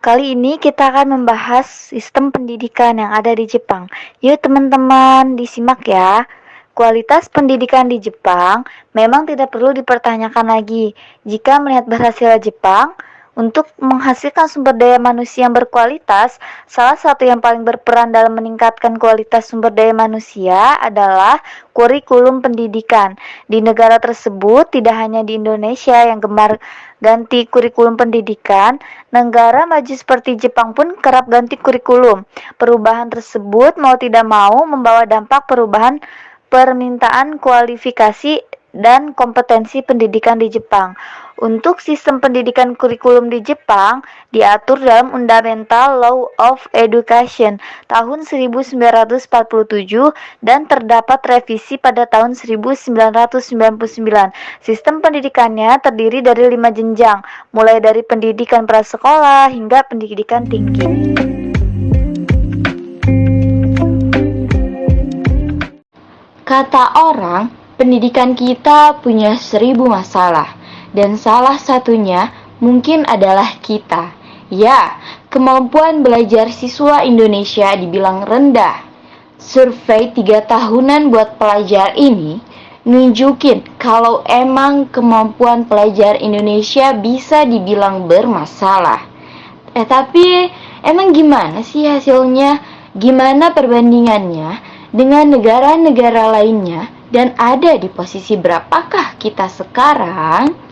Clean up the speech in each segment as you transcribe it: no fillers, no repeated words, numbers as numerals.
Kali ini kita akan membahas sistem pendidikan yang ada di Jepang. Yuk teman-teman, disimak ya. Kualitas pendidikan di Jepang memang tidak perlu dipertanyakan lagi. Jika melihat berhasil Jepang, untuk menghasilkan sumber daya manusia yang berkualitas, salah satu yang paling berperan dalam meningkatkan kualitas sumber daya manusia adalah kurikulum pendidikan. Di negara tersebut, tidak hanya di Indonesia yang gemar ganti kurikulum pendidikan, negara maju seperti Jepang pun kerap ganti kurikulum. Perubahan tersebut mau tidak mau membawa dampak perubahan permintaan kualifikasi dan kompetensi pendidikan di Jepang. Untuk sistem pendidikan kurikulum di Jepang diatur dalam Fundamental Law of Education tahun 1947 dan terdapat revisi pada tahun 1999. Sistem pendidikannya terdiri dari 5 jenjang, mulai dari pendidikan prasekolah hingga pendidikan tinggi. Kata orang, pendidikan kita punya 1000 masalah, dan salah satunya mungkin adalah kita. Ya, kemampuan belajar siswa Indonesia dibilang rendah. Survei 3 tahunan buat pelajar ini nunjukin kalau emang kemampuan pelajar Indonesia bisa dibilang bermasalah. Tapi emang gimana sih hasilnya? Gimana perbandingannya dengan negara-negara lainnya? Dan ada di posisi berapakah kita sekarang?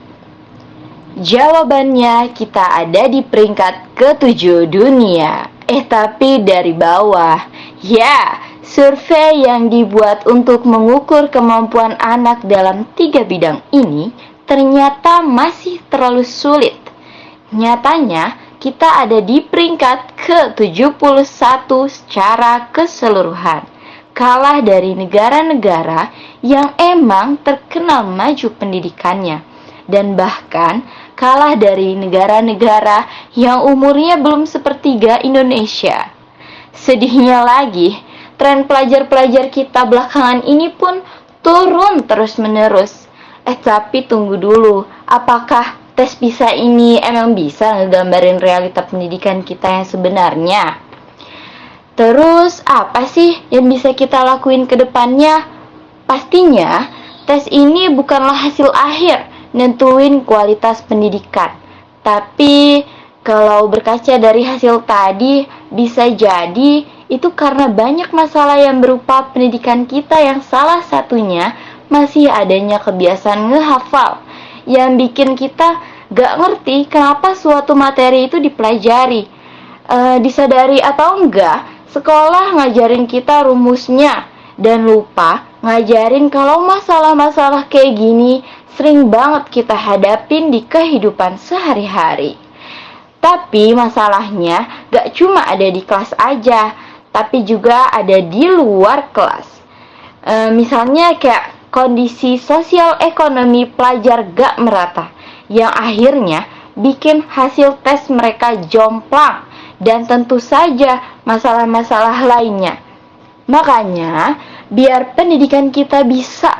Jawabannya kita ada di peringkat ke-7 dunia. Tapi dari bawah. Ya, survei yang dibuat untuk mengukur kemampuan anak dalam 3 bidang ini ternyata masih terlalu sulit. Nyatanya, kita ada di peringkat ke-71 secara keseluruhan, kalah dari negara-negara yang emang terkenal maju pendidikannya, dan bahkan kalah dari negara-negara yang umurnya belum sepertiga Indonesia. Sedihnya lagi, tren pelajar-pelajar kita belakangan ini pun turun terus-menerus. Tapi tunggu dulu, apakah tes PISA ini emang bisa ngegambarin realita pendidikan kita yang sebenarnya? Terus apa sih yang bisa kita lakuin ke depannya? Pastinya, tes ini bukanlah hasil akhir nentuin kualitas pendidikan. Tapi kalau berkaca dari hasil tadi, bisa jadi itu karena banyak masalah yang berupa pendidikan kita yang salah satunya masih adanya kebiasaan ngehafal yang bikin kita gak ngerti kenapa suatu materi itu dipelajari. Disadari atau enggak, sekolah ngajarin kita rumusnya dan lupa ngajarin kalau masalah-masalah kayak gini sering banget kita hadapin di kehidupan sehari-hari. Tapi masalahnya gak cuma ada di kelas aja, tapi juga ada di luar kelas. Misalnya kayak kondisi sosial ekonomi pelajar gak merata, yang akhirnya bikin hasil tes mereka jomplang, dan tentu saja masalah-masalah lainnya. Makanya, biar pendidikan kita bisa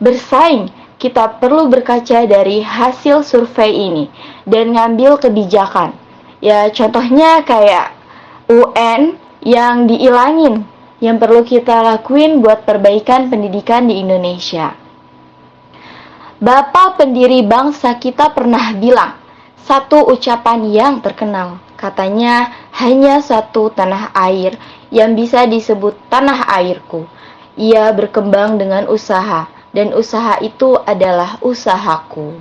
bersaing, kita perlu berkaca dari hasil survei ini dan ngambil kebijakan. Ya, contohnya kayak UN yang diilangin, yang perlu kita lakuin buat perbaikan pendidikan di Indonesia. Bapak pendiri bangsa kita pernah bilang, satu ucapan yang terkenal, katanya hanya satu tanah air yang bisa disebut tanah airku. Ia berkembang dengan usaha, dan usaha itu adalah usahaku.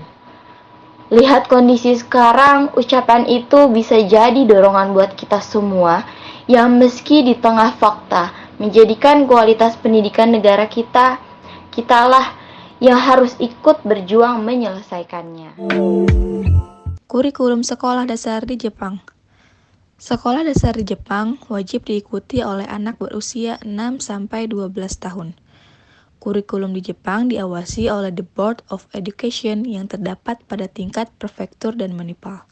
Lihat kondisi sekarang, ucapan itu bisa jadi dorongan buat kita semua yang meski di tengah fakta menjadikan kualitas pendidikan negara kita, kitalah yang harus ikut berjuang menyelesaikannya. Kurikulum sekolah dasar di Jepang. Sekolah dasar di Jepang wajib diikuti oleh anak berusia 6-12 tahun. Kurikulum di Jepang diawasi oleh The Board of Education yang terdapat pada tingkat prefektur dan menipal.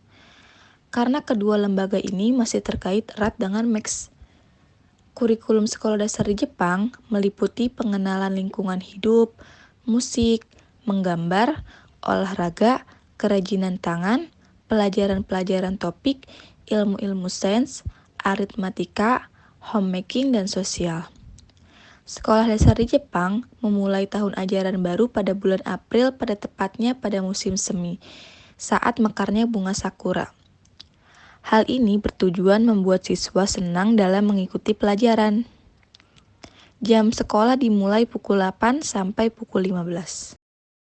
Karena kedua lembaga ini masih terkait erat dengan MEX. Kurikulum sekolah dasar di Jepang meliputi pengenalan lingkungan hidup, musik, menggambar, olahraga, kerajinan tangan, pelajaran-pelajaran topik, ilmu-ilmu sains, aritmatika, homemaking, dan sosial. Sekolah dasar di Jepang memulai tahun ajaran baru pada bulan April pada tepatnya pada musim semi, saat mekarnya bunga sakura. Hal ini bertujuan membuat siswa senang dalam mengikuti pelajaran. Jam sekolah dimulai pukul 8 sampai pukul 15.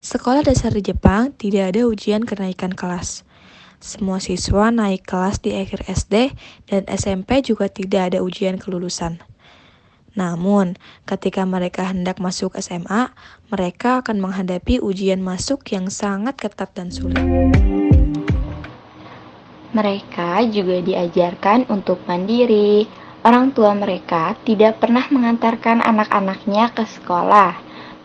Sekolah dasar di Jepang tidak ada ujian kenaikan kelas. Semua siswa naik kelas di akhir SD dan SMP juga tidak ada ujian kelulusan. Namun, ketika mereka hendak masuk SMA, mereka akan menghadapi ujian masuk yang sangat ketat dan sulit. Mereka juga diajarkan untuk mandiri. Orang tua mereka tidak pernah mengantarkan anak-anaknya ke sekolah.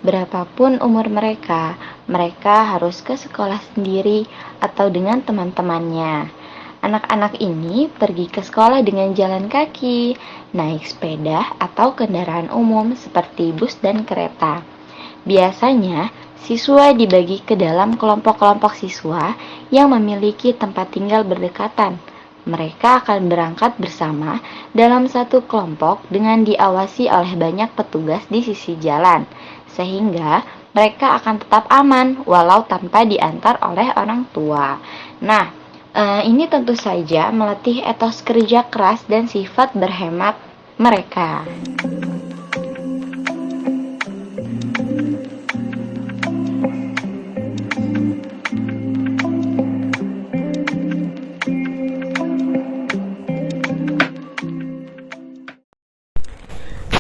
Berapapun umur mereka, mereka harus ke sekolah sendiri atau dengan teman-temannya. Anak-anak ini pergi ke sekolah dengan jalan kaki, naik sepeda, atau kendaraan umum seperti bus dan kereta. Biasanya, siswa dibagi ke dalam kelompok-kelompok siswa yang memiliki tempat tinggal berdekatan. Mereka akan berangkat bersama dalam satu kelompok dengan diawasi oleh banyak petugas di sisi jalan, sehingga mereka akan tetap aman walau tanpa diantar oleh orang tua. Nah, ini tentu saja melatih etos kerja keras dan sifat berhemat mereka.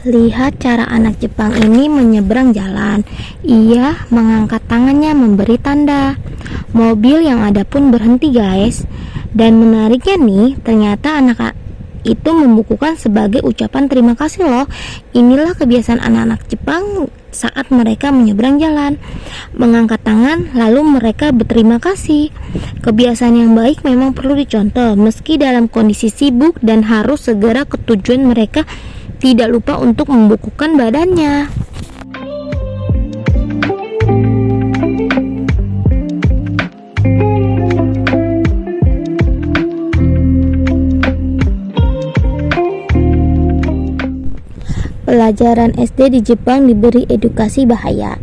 Lihat cara anak Jepang ini menyeberang jalan. Ia mengangkat tangannya memberi tanda. Mobil yang ada pun berhenti, guys. Dan menariknya nih, ternyata anak itu membukukan sebagai ucapan terima kasih loh. Inilah kebiasaan anak-anak Jepang saat mereka menyeberang jalan. Mengangkat tangan lalu mereka berterima kasih. Kebiasaan yang baik memang perlu dicontoh meski dalam kondisi sibuk dan harus segera ke tujuan. Mereka tidak lupa untuk membukukan badannya. Pelajaran SD di Jepang diberi edukasi bahaya,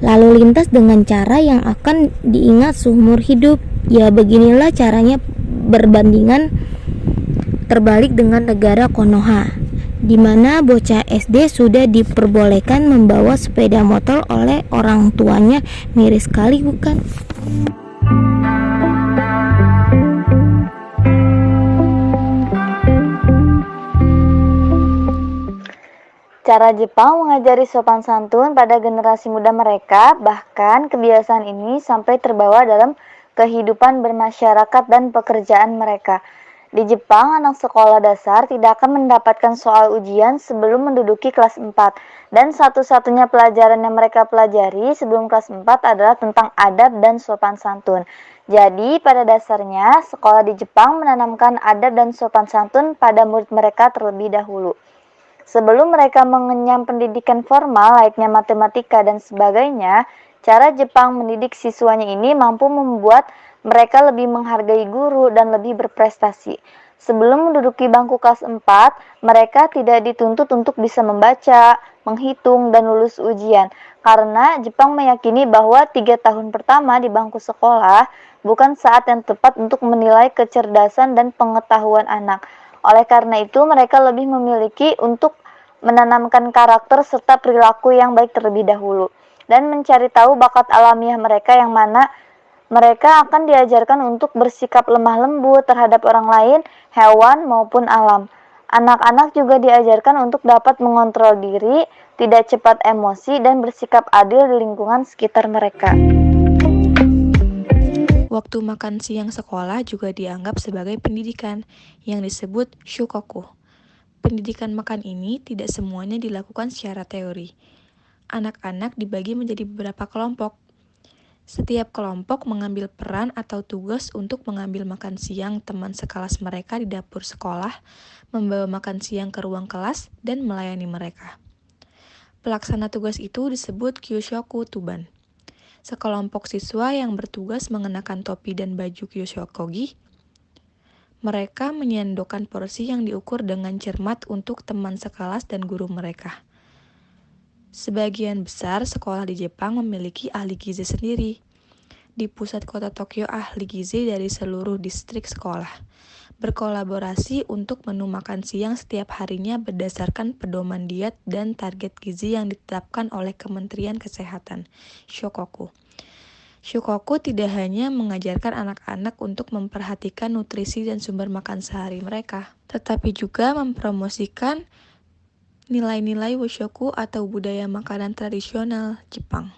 lalu lintas dengan cara yang akan diingat seumur hidup. Ya, beginilah caranya berbandingan terbalik dengan negara Konoha, di mana bocah SD sudah diperbolehkan membawa sepeda motor oleh orang tuanya. Miris sekali, bukan? Cara Jepang mengajari sopan santun pada generasi muda mereka, bahkan kebiasaan ini sampai terbawa dalam kehidupan bermasyarakat dan pekerjaan mereka. Di Jepang, anak sekolah dasar tidak akan mendapatkan soal ujian sebelum menduduki kelas 4, dan satu-satunya pelajaran yang mereka pelajari sebelum kelas 4 adalah tentang adab dan sopan santun. Jadi, pada dasarnya, sekolah di Jepang menanamkan adab dan sopan santun pada murid mereka terlebih dahulu. Sebelum mereka mengenyam pendidikan formal layaknya matematika dan sebagainya, cara Jepang mendidik siswanya ini mampu membuat mereka lebih menghargai guru dan lebih berprestasi. Sebelum menduduki bangku kelas 4, mereka tidak dituntut untuk bisa membaca, menghitung, dan lulus ujian. Karena Jepang meyakini bahwa 3 tahun pertama di bangku sekolah bukan saat yang tepat untuk menilai kecerdasan dan pengetahuan anak. Oleh karena itu, mereka lebih memiliki untuk menanamkan karakter serta perilaku yang baik terlebih dahulu, dan mencari tahu bakat alamiah mereka yang mana mereka akan diajarkan untuk bersikap lemah lembut terhadap orang lain, hewan maupun alam. Anak-anak juga diajarkan untuk dapat mengontrol diri, tidak cepat emosi, dan bersikap adil di lingkungan sekitar mereka. Waktu makan siang sekolah juga dianggap sebagai pendidikan yang disebut shukoku. Pendidikan makan ini tidak semuanya dilakukan secara teori. Anak-anak dibagi menjadi beberapa kelompok. Setiap kelompok mengambil peran atau tugas untuk mengambil makan siang teman sekelas mereka di dapur sekolah, membawa makan siang ke ruang kelas, dan melayani mereka. Pelaksana tugas itu disebut kyoshoku tuban. Sekelompok siswa yang bertugas mengenakan topi dan baju kyoshokogi, Mereka menyendokkan porsi yang diukur dengan cermat untuk teman sekelas dan guru mereka. Sebagian besar sekolah di Jepang memiliki ahli gizi sendiri. Di pusat kota Tokyo, ahli gizi dari seluruh distrik sekolah berkolaborasi untuk menu makan siang setiap harinya berdasarkan pedoman diet dan target gizi yang ditetapkan oleh Kementerian Kesehatan, Shokoku. Shokoku tidak hanya mengajarkan anak-anak untuk memperhatikan nutrisi dan sumber makan sehari mereka, tetapi juga mempromosikan nilai-nilai Wushoku atau budaya makanan tradisional Jepang.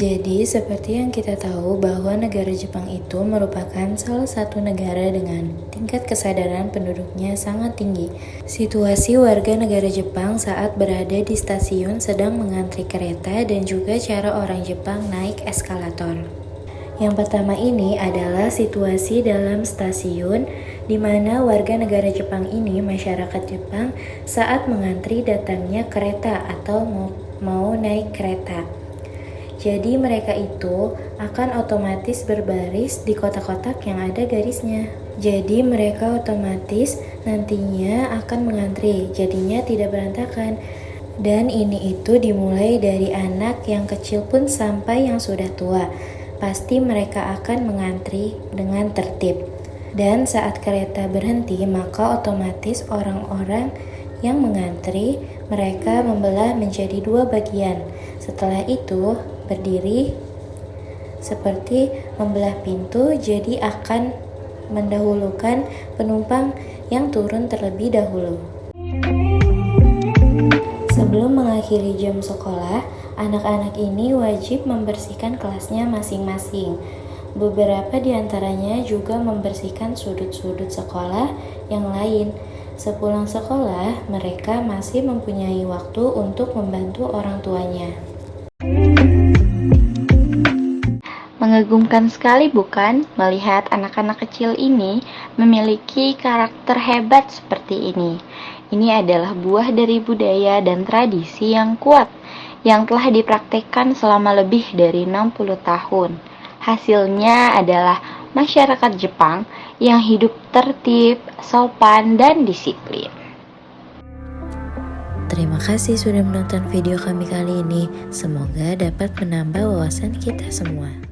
Jadi, seperti yang kita tahu bahwa negara Jepang itu merupakan salah satu negara dengan tingkat kesadaran penduduknya sangat tinggi. Situasi warga negara Jepang saat berada di stasiun sedang mengantri kereta dan juga cara orang Jepang naik eskalator. Yang pertama ini adalah situasi dalam stasiun di mana warga negara Jepang ini, masyarakat Jepang, saat mengantri datangnya kereta atau mau naik kereta. Jadi mereka itu akan otomatis berbaris di kotak-kotak yang ada garisnya. Jadi mereka otomatis nantinya akan mengantri, jadinya tidak berantakan. Dan ini itu dimulai dari anak yang kecil pun sampai yang sudah tua. Pasti mereka akan mengantri dengan tertib. Dan saat kereta berhenti, maka otomatis orang-orang yang mengantri, mereka membelah menjadi dua bagian. Setelah itu, berdiri seperti membelah pintu, jadi akan mendahulukan penumpang yang turun terlebih dahulu. Sebelum mengakhiri jam sekolah, anak-anak ini wajib membersihkan kelasnya masing-masing. Beberapa di antaranya juga membersihkan sudut-sudut sekolah yang lain. Sepulang sekolah, mereka masih mempunyai waktu untuk membantu orang tuanya. Mengagumkan sekali bukan melihat anak-anak kecil ini memiliki karakter hebat seperti ini. Ini adalah buah dari budaya dan tradisi yang kuat yang telah dipraktekkan selama lebih dari 60 tahun. Hasilnya adalah masyarakat Jepang yang hidup tertib, sopan, dan disiplin. Terima kasih sudah menonton video kami kali ini. Semoga dapat menambah wawasan kita semua.